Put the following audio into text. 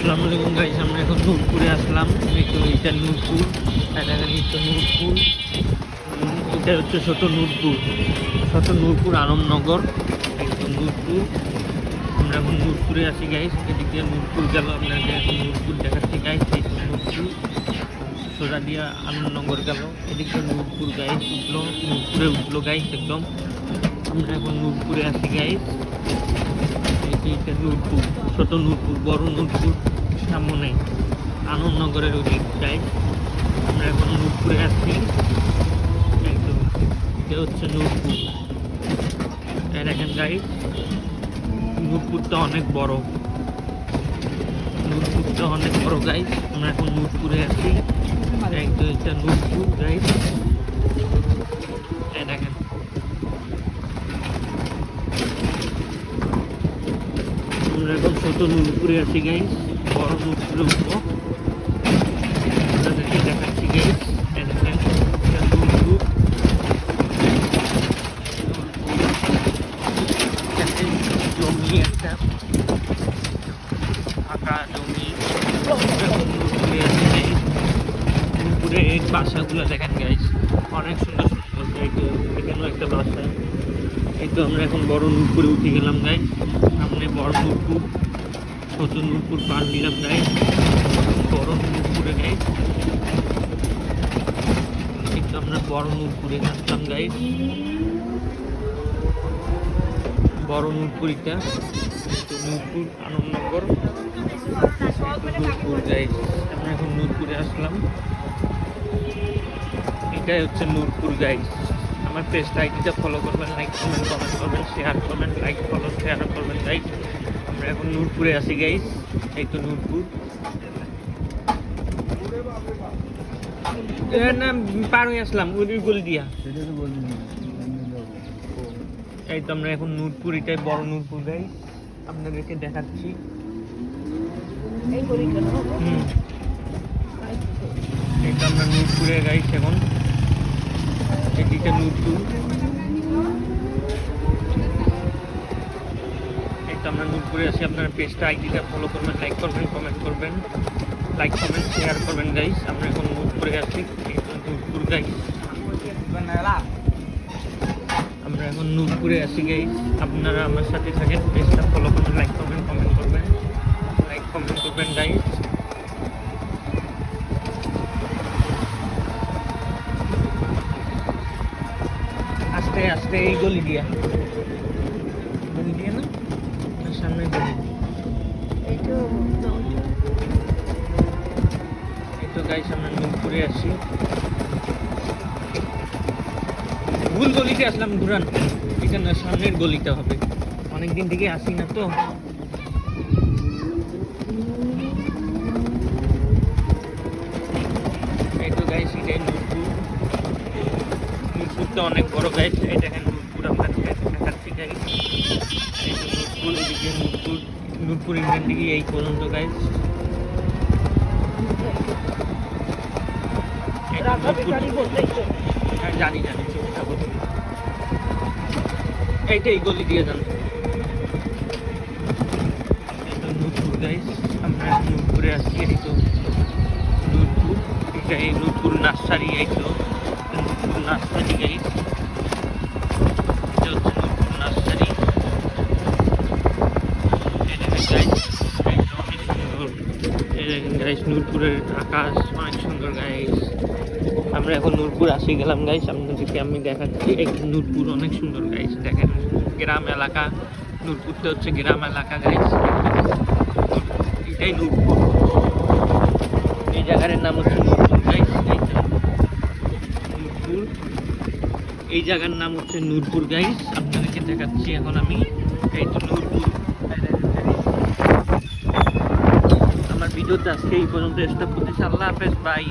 আসসালামু আলাইকুম গাইস, আমরা এখন নূরপুরে আসলাম। এই তো এটা নূরপুর, এটা হচ্ছে নূরপুর, এটা হচ্ছে ছোট নূরপুর আলমনগর, একদম নূরপুর। আমরা এখন নূরপুরে আছি গাইস। এদিকে নূরপুর গেল, আপনাকে এখন নূরপুর দেখাচ্ছি গাইস। এই তো নূরপুর সোজা দিয়া আলমনগর গেল, এদিকে নূরপুর গাইস নূরপুরে উঠলো গাইস একদম। আমরা এখন নূরপুরে আছি গাইস। এইটা নূরপুর, ছোট নূরপুর, বড় নূরপুর সামনে আনন্দনগরের ওদিক গাইস। আমরা এখন নূরপুরে আছি একদম। এটা হচ্ছে নূরপুর, দেখেন গাইস। নূরপুরটা অনেক বড়, গাইস। আমরা এখন নূরপুরে আছি একদম। এটা নূরপুর গাইস, দেখেন। আমরা এখন ছোট নূরপুরে আছি গাইস, বড় নূরপুরে উঠবো, আপনাদেরকে দেখাচ্ছি গাইস। দেখেন নূরপুর, জমি একটা ফাঁকা জমি। নূরপুরে আছি গাইস। নূরপুরে এই বাসাগুলো দেখেন গাইস, অনেক সুন্দর সুন্দর। এই তো এখানেও একটা বাসা। এই তো আমরা এখন বড় নূরপুরে উঠে গেলাম গাইস। সামনে বড় নূরপুর, ছোট নূরপুর পার দিলাম গাইস, বড় নূরপুরে গাইস। কিন্তু আমরা বড় নূরপুরে আসলাম গাইস, বড় নূরপুরিটা। নূরপুর আনন্দনগর, নূরপুর গাইস। আমরা এখন নূরপুরে আসলাম, এটাই হচ্ছে নূরপুর গাইস। আমার পেজটা আইডিটা ফলো করবেন, লাইক কমেন্ট করবেন, শেয়ার করবেন, শেয়ার করবেন গাইস। আমরা এখন নূরপুরে আছি গাইস। এই তো নূরপুর, না পার হয়ে আসলাম ওই গলি দিয়া। এই তো আমরা এখন নূরপুর, এটাই বড় নূরপুর গাইস, আপনাদেরকে দেখাচ্ছি। এই তো আমরা নূরপুরে গাইস এখন। এদিকে নূরপুর, এই তো আমরা নূরপুরে আছি। আপনারা পেজটা আইডিটা ফলো করবেন, লাইক করবেন, কমেন্ট করবেন, শেয়ার করবেন গাইস। আমরা এখন নূরপুরে আছি, এই তো নূরপুর গাইস। আমরা এখন নূরপুরে আছি গাইস। আপনারা আমার সাথে থাকেন, পেজটা ফলো করবেন, লাইক করবেন, কমেন্ট করবেন গাইস। আস্তে আস্তে এই গলি দিয়া না, সামনে গলি। এই তো গাইস আমরা নূরপুরে আছি। ভুল গলিতে আসলাম, ঘুরান। এটা না, সামনের গলিটা হবে। অনেকদিন থেকে আসি না তো। এই তো গাইস, এটাই নূরপুর। নূরপুরটা অনেক বড় গাইস। এই দেখেন নূরপুর, আপনাদের দেখাচ্ছি গাইস। এই তো নূরপুর, এদিকে নূরপুর ইন্ডিয়ান দিকে এই পর্যন্ত গাইস। হ্যাঁ জানি এইটাই গলি দিয়ে যান। নূরপুর গাইস, আমরা নূরপুরে আসছি। এই তো নূরপুর, এটাই নূরপুর নার্সারি। এই তো নূরপুর নার্সারি গাইস, এটা হচ্ছে নূরপুর নার্সারি। গাইস নূরপুরের আকাশ অনেক সুন্দর গাইস। আমরা এখন নূরপুর আসি গেলাম গাইস, আপনাদেরকে আমি দেখাচ্ছি। এই নূরপুর অনেক সুন্দর গাইস, দেখেন গ্রাম এলাকা। নূরপুরটা হচ্ছে গ্রাম এলাকা গাইস। এটাই নূরপুর, এই জায়গার নাম হচ্ছে নূরপুর গাইস। নূরপুর, এই জায়গার নাম হচ্ছে নূরপুর গাইস। আপনাদেরকে দেখাচ্ছি এখন আমি। এই তো নূরপুর। আমার ভিডিওতে আজকে এই পর্যন্ত স্টপ করতেছি। আল্লাহ হাফেজ, বাই।